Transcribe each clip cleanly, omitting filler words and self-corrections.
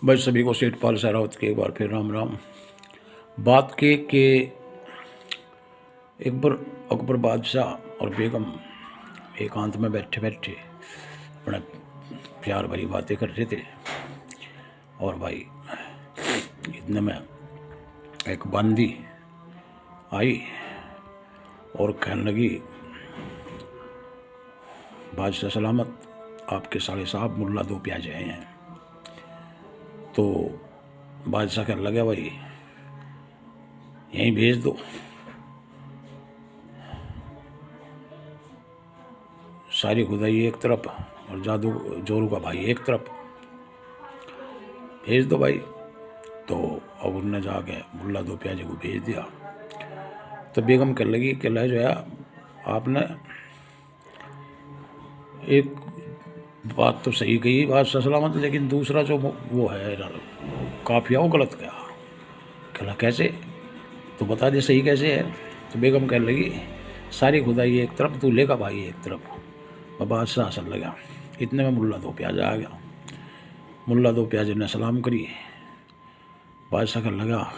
भाई सभी को सेठपाल सहरावत के एक बार फिर राम राम। बात के एक बार अकबर बादशाह और बेगम एकांत में बैठे बैठे अपना प्यार भरी बातें कर रहे थे। और भाई इतने में एक बंदी आई और कहने लगी, बादशाह सलामत, आपके साले साहब मुल्ला दो प्याजे आए हैं। तो बादशाह कहने लगा, भाई यहीं भेज दो। सारी खुदाई एक तरफ और जादू जोरू का भाई एक तरफ, भेज दो भाई। तो अब उनने जाके मुल्ला दो प्याजे को भेज दिया। तो बेगम कहने लगी कि ला जो है आपने एक बात तो सही कही बादशाह सलामत, लेकिन दूसरा जो वो है काफिया वो गलत गया। कहला कैसे, तो बता दे सही कैसे है। तो बेगम कहने लगी, सारी खुदाई एक तरफ, दूल्हे का भाई एक तरफ। और बादशाह हंसने लगा। इतने में मुल्ला दो प्याजा आ गया। मुल्ला दो प्याजे ने सलाम करी। बादशाह कहने लगा,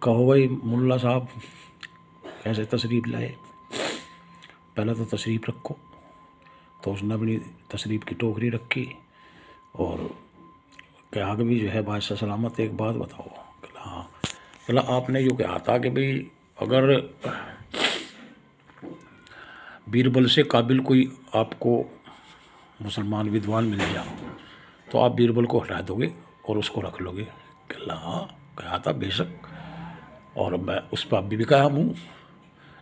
कहो भाई मुल्ला साहब कैसे तशरीफ़ लाए, पहले तो तशरीफ़ रखो। तो उसने अपनी तशरीफ़ की टोकरी रखी और कहा कि भी जो है बादशाह सलामत एक बात बताओ। कहला हाँ। कहला आपने यूँ कहा था कि भाई अगर बीरबल से काबिल कोई आपको मुसलमान विद्वान मिल गया तो आप बीरबल को हटा दोगे और उसको रख लोगे। कहला हाँ कहा था बेशक, और मैं उस पर अभी भी कहा हूँ,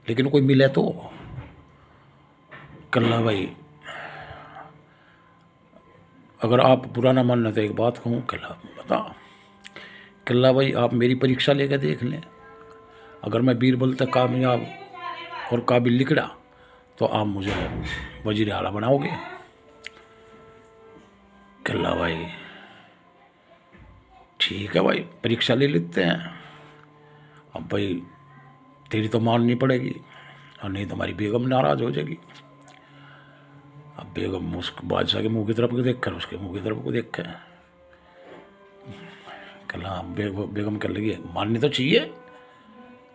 लेकिन कोई मिले तो। कहला भाई अगर आप बुरा ना मानना तो एक बात कहूँ। कहला बता। कहला भाई आप मेरी परीक्षा लेकर देख लें, अगर मैं बीरबल तक कामयाब और काबिल निकला तो आप मुझे वजीर आला बनाओगे। कहला भाई ठीक है भाई परीक्षा ले लेते हैं। अब भाई तेरी तो माननी पड़ेगी और नहीं तुम्हारी बेगम नाराज़ हो जाएगी। अब बेगम उसके बादशाह के मुंह की तरफ को देख कर उसके मुंह की तरफ को देख कर कहला बेगम कर लगी, माननी तो चाहिए,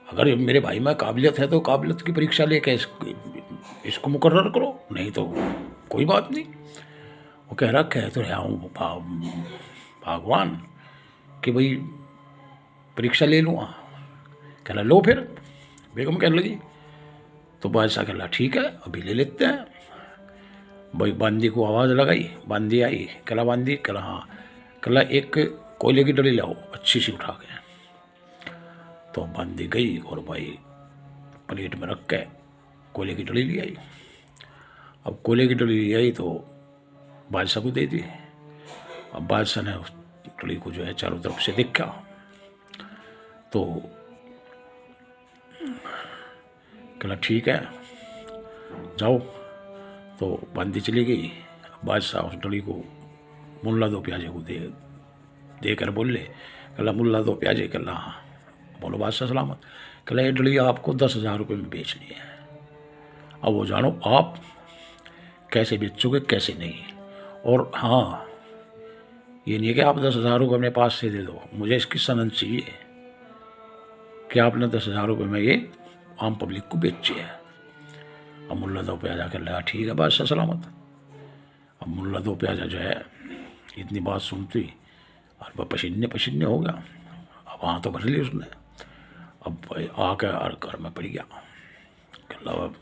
अगर मेरे भाई में काबिलियत है तो काबिलियत की परीक्षा लेके इसको मुकर्रर करो, नहीं तो कोई बात नहीं। वो कह रहा कह तो रहा हूँ भगवान कि भाई परीक्षा ले लूँगा। कहला लो फिर। बेगम कहने लगी। तो बादशाह कहला ठीक है अभी ले लेते हैं। भाई बांदी को आवाज़ लगाई, बांदी आई। कहला बांदी, कहला हाँ। कहला एक कोयले की डली लाओ अच्छी सी उठा के। तो बांदी गई और भाई प्लेट में रख के कोयले की डली ले आई। अब कोयले की डली ले आई तो बादशाह को दे दी। अब बादशाह ने उस डली को जो है चारों तरफ से देखा तो कहला ठीक है जाओ। तो बांदी चली गई। बादशाह उस डली को मुल्ला दो प्याजे को दे कर बोले, कहला मुल्ला दो प्याजे। कहला हाँ। बोलो बादशाह सलामत। कहला ये डली आपको 10,000 रुपये में बेचनी है, अब वो जानो आप कैसे बेचोगे कैसे नहीं। और हाँ ये नहीं है कि आप 10,000 रुपये अपने पास से दे दो, मुझे इसकी सनद चाहिए कि आपने 10,000 रुपये में ये आम पब्लिक को बेची है। अब मुल्ला दो प्याजा कर लगा ठीक है बादशाह सलामत। अब मुल्ला दो प्याजा जो है इतनी बात सुनती और वह पसीने पसीने हो गया। अब वहाँ तो भर ली उसने। अब भाई आकर और घर में पड़ गया। कहला और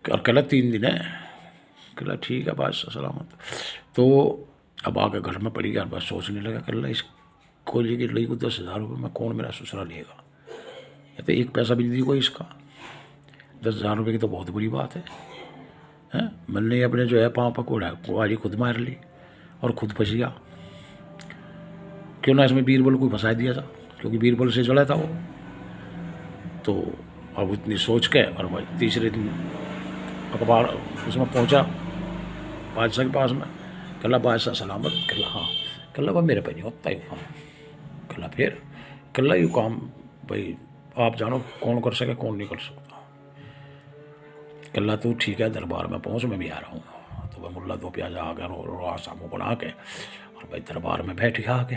कहला 3 दिन है। कहला ठीक है बादशाह सलामत। तो अब आकर घर में पड़ गया और बस सोचने लगा, कहला इस कोयले की लड़ी को 10,000 रुपये में कौन मेरा ससुरा लेगा, या तो एक पैसा भी नहीं दी कोई इसका। 10,000 रुपये की तो बहुत बुरी बात है, हैं? मैंने अपने जो है पाँव पकौड़ा कुआरी खुद मार ली और खुद फंस गया। क्यों ना इसमें बीरबल को फंसा दिया था, क्योंकि बीरबल से जड़ा था वो। तो अब इतनी सोच के और भाई तीसरे दिन अखबार उसमें पहुंचा बादशाह के पास में। कहला बादशाह सलामत। कहला हाँ। कहला वह मेरे पे नहीं होता यू काम। कहला फिर। कहला यू काम भाई आप जानो कौन कर सके कौन नहीं कर सकता। कहला तू ठीक है दरबार में पहुँच, मैं भी आ रहा हूँ। तो तो वह मुल्ला दो प्याजा आ गया रो सामू बना के और भाई दरबार में बैठ गया आके।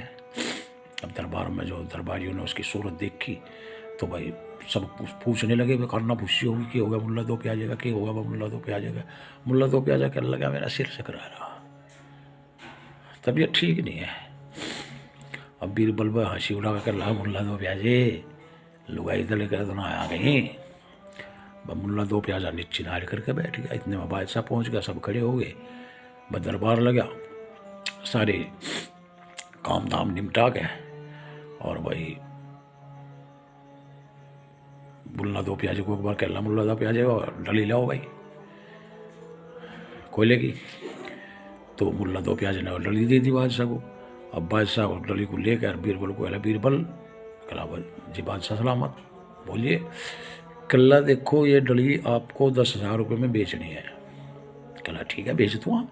अब दरबार में जो दरबारियों ने उसकी सूरत देखी तो भाई सब पूछने लगे, भाई करना पूछी होगी कि होगा मुल्ला दो प्याजे का, क्या होगा वह मुल्ला दो प्याजे का। मुल्ला दो प्याजा कहने लगा मेरा सिर चकरा रहा, तबीयत ठीक नहीं है। अब बीरबल में हंसी उड़ा कर ला, मुल्ला दो प्याजे लुगाई दले कर दोनों आ गई। मुल्ला दो प्याजा नीचे नाड़ करके बैठ गया। इतने में बादशाह पहुँच गया, सब खड़े हो गए, बस दरबार लगा, सारे काम धाम निपटा गए और भाई मुल्ला दो प्याजे को एक बार कहला, मुल्ला दो प्याजे डली लाओ भाई कोयले की। तो मुल्ला दो प्याजे ने डली दे दी बादशाह को। अब बादशाह को डली को लेकर बीरबल को कहला, बीरबल कहला जी बादशाह सलामत, बोलिए। कहला देखो ये डली आपको 10,000 रुपये में बेचनी है। कहला ठीक है बेच दूँ,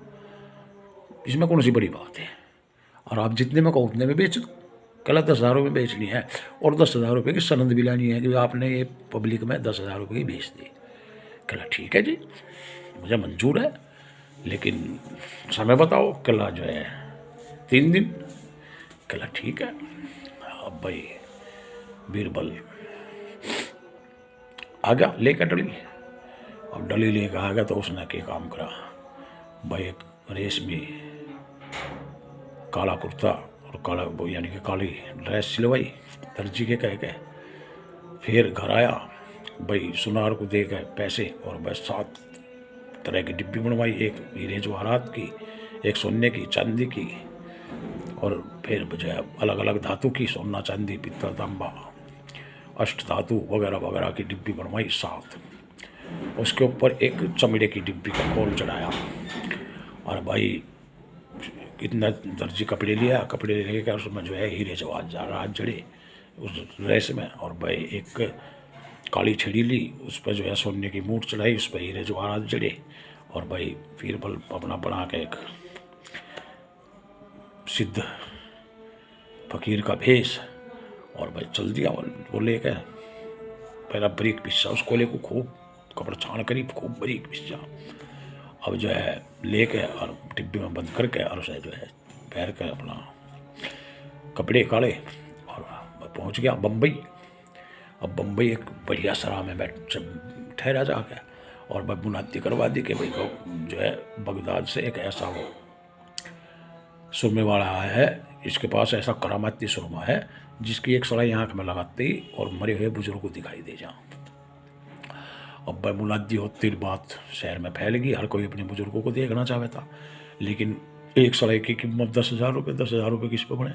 इसमें कौन सी बड़ी बात है, और आप जितने में कहो उतने में बेच दो। कहला 10,000 रुपये बेचनी है और 10,000 रुपये की सनद भी लानी है कि आपने ये पब्लिक में 10,000 रुपये की बेच दी। कहला ठीक है जी मुझे मंजूर है, लेकिन समय बताओ। कहला जो है 3 दिन। कहला ठीक है। अब भाई बीरबल आ गया लेकर डली। अब डली लेकर आ गया तो उसने क्या काम करा भाई, एक रेशमी काला कुर्ता और काला यानी कि काली ड्रेस सिलवाई दर्जी के कह के। फिर घर आया भाई, सुनार को दे गए पैसे और बस 7 तरह की डिब्बी बनवाई, एक हीरे जवाहरात की, एक सोने की, चांदी की, और फिर जो है अलग अलग धातु की, सोना चांदी पित्तल तांबा अष्ट धातु वगैरह वगैरह की डिब्बी बनवाई 7। उसके ऊपर एक चमड़े की डिब्बी का खोल चढ़ाया और भाई इतना दर्जी कपड़े लिया, कपड़े लेकर उसमें जो है हीरे जवाहरात जड़े उस ड्रेस में, और भाई एक काली छड़ी ली, उस पर जो है सोने की मूठ चढ़ाई, उस पर हीरे जवाहरात जड़े, और भाई बीरबल अपना बना के एक सिद्ध फकीर का भेष और भाई चल दिया। वो लेकर पहला बारीक पिस्सा उस कोले को खूब कपड़ा छान करी, खूब बारीक पिस्सा। अब जो है लेके और डिब्बे में बंद करके और उसे जो है पैर के अपना कपड़े काढ़े और पहुंच गया बम्बई। अब बम्बई एक बढ़िया सराह में ठहरा जाके और भाई बुनाती करवा दी कि भाई जो है बगदाद से एक ऐसा वो सुरमे वाला आया है, इसके पास ऐसा करामाती सुरमा है जिसकी एक सलाई आँख में लगाते ही और मरे हुए बुजुर्ग को दिखाई दे जा। अब भाई मुनादी होती बात शहर में फैल गई, हर कोई अपने बुजुर्गों को देखना चाहता था, लेकिन एक सलाई की कीमत 10,000 रुपये, 10,000 रुपये किस पे बने।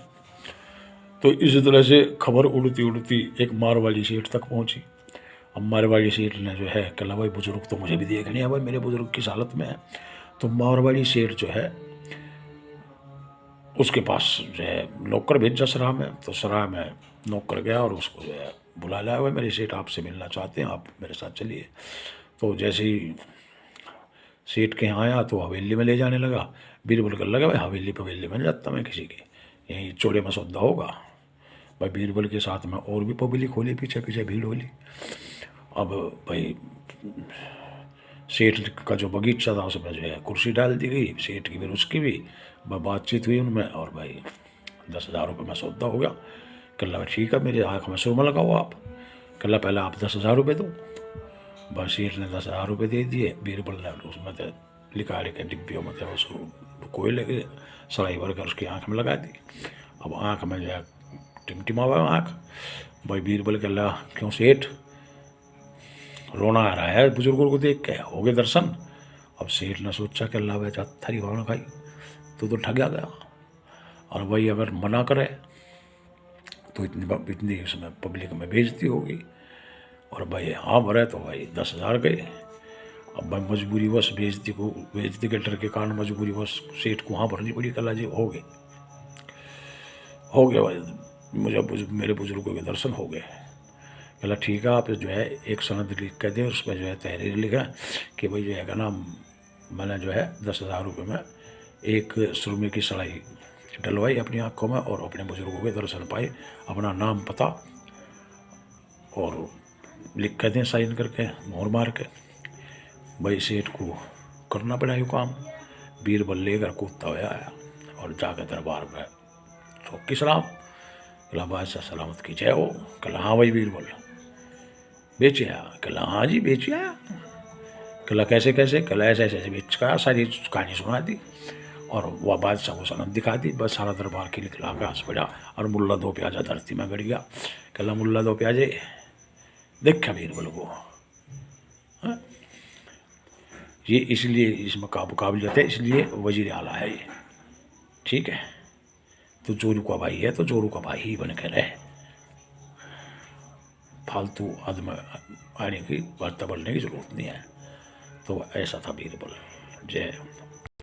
तो इस तरह से खबर उड़ती उड़ती एक मारवाड़ी सेठ तक पहुंची। अब मारवाड़ी सेठ ने जो है कहला भाई बुजुर्ग तो मुझे भी देखने है भाई, मेरे बुजुर्ग किस हालत में है। तो मारवाड़ी सेठ जो है उसके पास जो है नौकर भेजा सराह में, तो सराह में नौकर गया और उसको जो है बुला लाया, भाई मेरे सेठ आपसे मिलना चाहते हैं, आप मेरे साथ चलिए। तो जैसे ही सेठ के यहाँ आया तो हवेली में ले जाने लगा। बीरबल कर लगा भाई हवेली पवेली में जाता मैं किसी के, यहीं चौड़े में सौदा होगा। भाई बीरबल के साथ में और भी पब्लिक होली, पीछे पीछे भीड़ होली। अब भाई सेठ का जो बगीचा था उसमें जो है कुर्सी डाल दी गई, सेठ की फिर उसकी भी बातचीत हुई उनमें, और भाई 10,000 रुपये में सौदा हो गया। कहला ठीक है मेरे आँख में सुरमा लगाओ आप। कहला पहले आप 10,000 रुपये दो। बस सेठ ने 10,000 रुपये दे दिए। बीरबल ने उसमें तो लिखा के डिब्बियों में थे उसको कोयले के सलाई भर कर उसकी आँख में लगा दी। अब आँख में जो है टिमटिमावा आँख। भाई बीरबल कहला क्यों सेठ रोना आ रहा है बुजुर्गों को देख के, हो गए दर्शन। अब सेठ ने सोचा कि अल्लाह बेचा थारी भावना खाई तो ठगा गया, और वही अगर मना करे तो इतनी उसमें पब्लिक में बेइज्जती होगी, और भाई हाँ भरे तो भाई 10,000 गए। अब भाई मजबूरीवश बेइज्जती के डर के कारण मजबूरीवश सेठ को हाँ भरनी पड़ी। कला जी हो गए भाई, मुझे मेरे बुजुर्गों के दर्शन हो गए। कहला ठीक है आप जो है एक सनद लिख कर दें, उसमें जो है तहरीर लिखा कि भाई जो है का नाम मैंने जो है 10,000 रुपये में एक सुरमे की सलाई डलवाई अपनी आँखों में और अपने बुजुर्गों के दर्शन पाए, अपना नाम पता और लिख कर दें साइन करके मोहर मार के। भाई सेठ को करना पड़ा ये काम। बीरबल लेकर कूदता हुआ आया और जाकर दरबार में चौकी सलाम, कला बादशाह सलामत की जय हो। कला हाँ भाई बीरबल बेचे आया। कला हाँ जी बेचे आया। कला कैसे कैसे? कला ऐसे ऐसे बेच का सारी कहानी सुना दी और वह बादशाह को सनम दिखा दी। बस सारा दरबार के निकला के हंस पड़ा और मुल्ला दो प्याजा धरती में गड़ गया। कला मुल्ला दो प्याजे देखा बीरबल को। हाँ? ये इसलिए इसमें काबिलियत है, इसलिए वजीर आला है ये। ठीक है, तो जोरू का भाई है तो जोरू का भाई ही बन के रहे, फालतू आदमी आने की बात बोलने की जरूरत नहीं है। तो ऐसा था बीरबल। जय